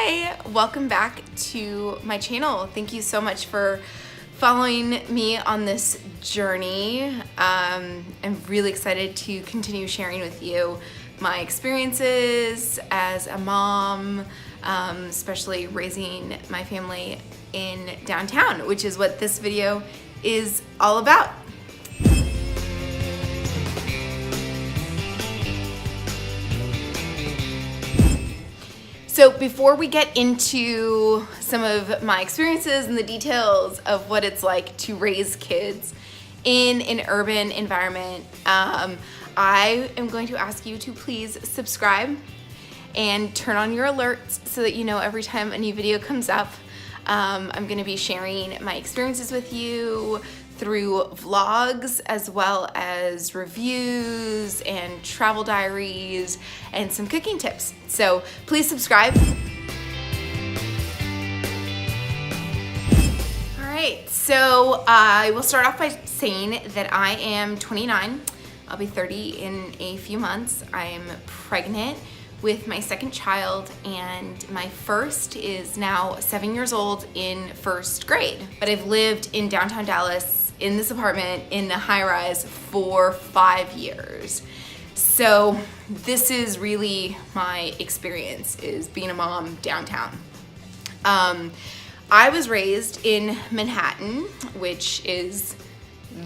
Hi, welcome back to my channel. Thank you so much for following me on this journey. I'm really excited to continue sharing with you my experiences as a mom, especially raising my family in downtown, which is what this video is all about. So before we get into some of my experiences and the details of what it's like to raise kids in an urban environment, I am going to ask you to please subscribe and turn on your alerts so that you know every time a new video comes up. I'm going to be sharing my experiences with you through vlogs as well as reviews and travel diaries and some cooking tips. So please subscribe. All right, so I will start off by saying that I am 29. I'll be 30 in a few months. I'm pregnant with my second child, and my first is now 7 years old in first grade. But I've lived in downtown Dallas in this apartment in the high-rise for 5 years. So this is really my experience, is being a mom downtown. I was raised in Manhattan, which is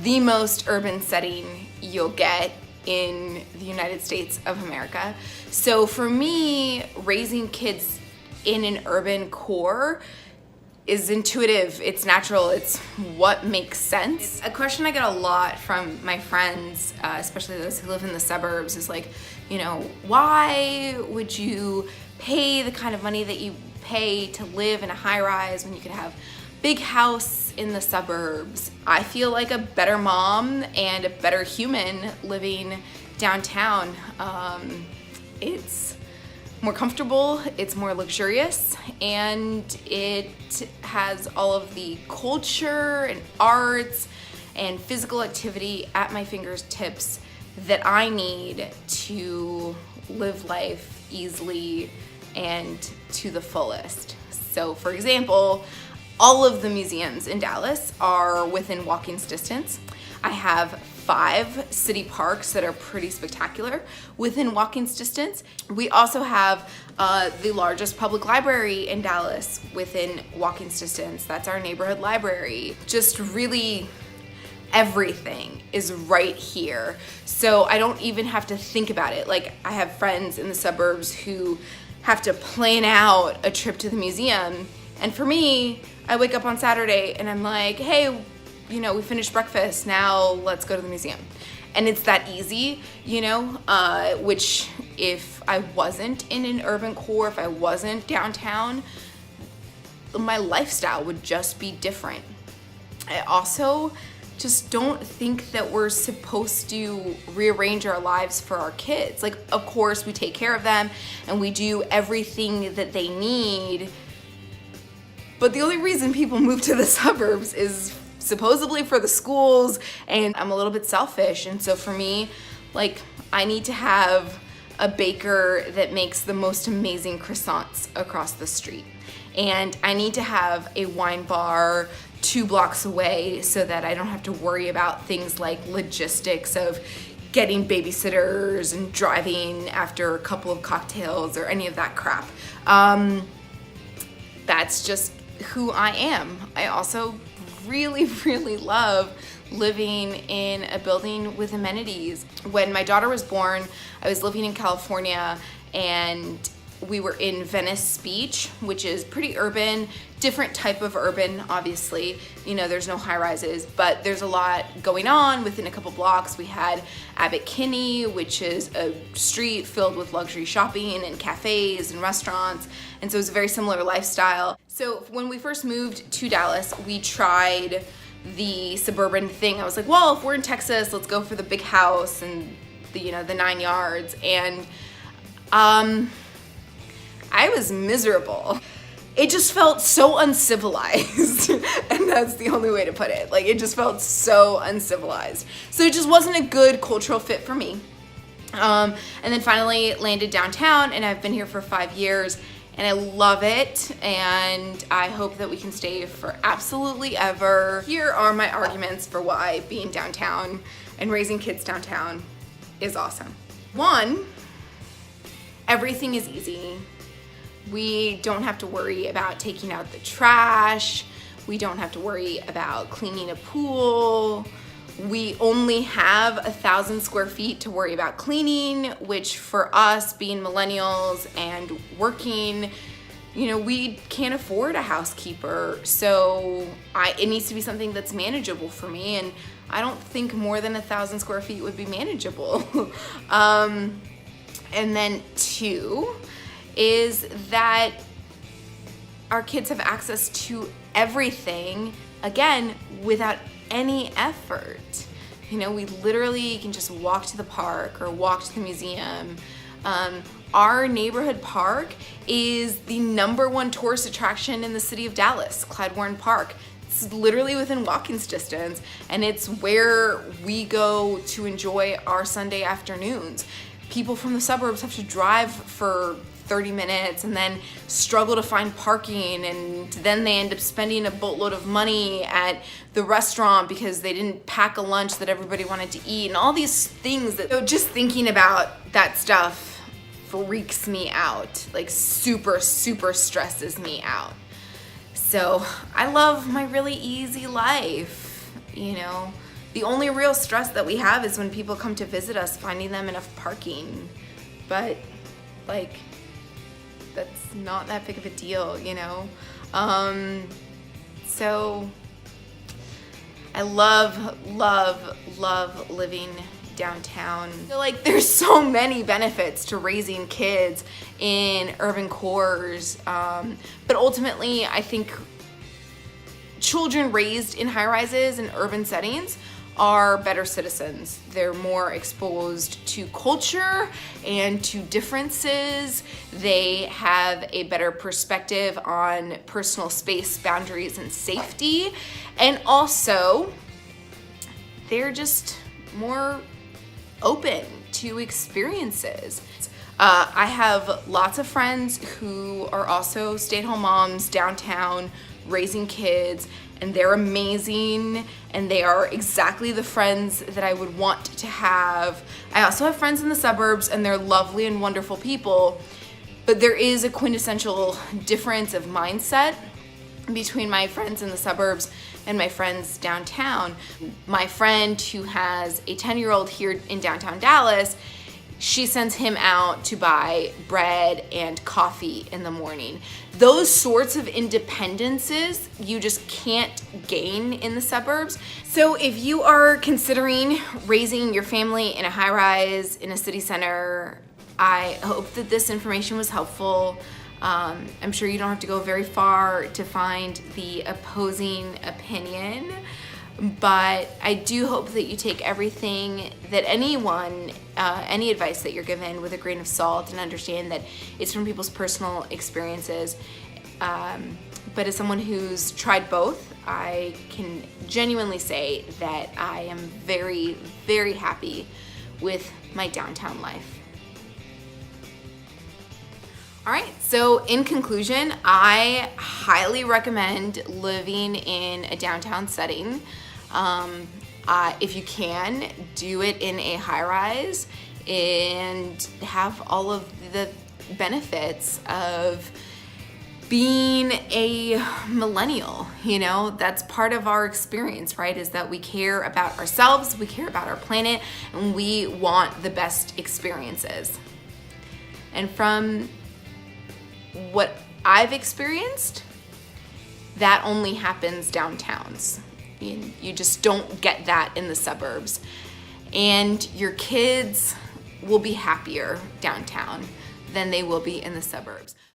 the most urban setting you'll get in the United States of America. So for me, raising kids in an urban core is intuitive, it's natural, it's what makes sense. A question I get a lot from my friends, especially those who live in the suburbs, is like, you know, why would you pay the kind of money that you pay to live in a high-rise when you could have big house in the suburbs? I feel like a better mom and a better human living downtown. It's more comfortable, it's more luxurious, and it has all of the culture and arts and physical activity at my fingertips that I need to live life easily and to the fullest. So for example, all of the museums in Dallas are within walking distance. I have 5 city parks that are pretty spectacular within walking distance. We also have the largest public library in Dallas within walking distance. That's our neighborhood library. Just really everything is right here. So I don't even have to think about it. Like, I have friends in the suburbs who have to plan out a trip to the museum. And for me, I wake up on Saturday and I'm like, hey, you know, we finished breakfast, now let's go to the museum. And it's that easy, you know, which if I wasn't in an urban core, if I wasn't downtown, my lifestyle would just be different. I also just don't think that we're supposed to rearrange our lives for our kids. Like, of course, we take care of them and we do everything that they need, but the only reason people move to the suburbs is supposedly for the schools, and I'm a little bit selfish. And so for me, like, I need to have a baker that makes the most amazing croissants across the street. And I need to have a wine bar 2 blocks away so that I don't have to worry about things like logistics of getting babysitters and driving after a couple of cocktails or any of that crap. That's just who I am. I also really love living in a building with amenities. When my daughter was born, I was living in California, and we were in Venice Beach, which is pretty urban, different type of urban, obviously. You know, there's no high rises, but there's a lot going on within a couple blocks. We had Abbot Kinney, which is a street filled with luxury shopping and cafes and restaurants. And so it was a very similar lifestyle. So when we first moved to Dallas, we tried the suburban thing. I was like, well, if we're in Texas, let's go for the big house and the, you know, the 9 yards. And I was miserable. It just felt so uncivilized, and that's the only way to put it. Like, it just felt so uncivilized. So it just wasn't a good cultural fit for me. And then finally landed downtown, and I've been here for 5 years, and I love it, and I hope that we can stay for absolutely ever. Here are my arguments for why being downtown and raising kids downtown is awesome. One, everything is easy. We don't have to worry about taking out the trash. We don't have to worry about cleaning a pool. We only have 1,000 square feet to worry about cleaning, which for us being millennials and working, you know, we can't afford a housekeeper. So it needs to be something that's manageable for me. And I don't think more than 1,000 square feet would be manageable. And then two is that our kids have access to everything, again, without any effort. You know, we literally can just walk to the park or walk to the museum. Our neighborhood park is the #1 tourist attraction in the city of Dallas, Clyde Warren Park. It's literally within walking distance, and it's where we go to enjoy our Sunday afternoons. People from the suburbs have to drive for 30 minutes and then struggle to find parking, and then they end up spending a boatload of money at the restaurant because they didn't pack a lunch that everybody wanted to eat, and all these things that, so just thinking about that stuff freaks me out, like super stresses me out. So I love my really easy life, you know. The only real stress that we have is when people come to visit us, finding them enough parking, but like, that's not that big of a deal, you know? So I love living downtown. I feel like there's so many benefits to raising kids in urban cores, but ultimately I think children raised in high-rises and urban settings are better citizens. They're more exposed to culture and to differences. They have a better perspective on personal space, boundaries, and safety. And also, they're just more open to experiences. I have lots of friends who are also stay-at-home moms downtown raising kids, and they're amazing, and they are exactly the friends that I would want to have. I also have friends in the suburbs, and they're lovely and wonderful people, but there is a quintessential difference of mindset between my friends in the suburbs and my friends downtown. My friend who has a 10-year-old here in downtown Dallas, she sends him out to buy bread and coffee in the morning. Those sorts of independences you just can't gain in the suburbs. So if you are considering raising your family in a high-rise in a city center, I hope that this information was helpful. I'm sure you don't have to go very far to find the opposing opinion, but I do hope that you take everything that any advice that you're given with a grain of salt, and understand that it's from people's personal experiences. But as someone who's tried both, I can genuinely say that I am very, very happy with my downtown life. All right, so in conclusion, I highly recommend living in a downtown setting. If you can, do it in a high-rise and have all of the benefits of being a millennial. You know, that's part of our experience, right? Is that we care about ourselves, we care about our planet, and we want the best experiences. And from what I've experienced, that only happens downtowns. You just don't get that in the suburbs. And your kids will be happier downtown than they will be in the suburbs.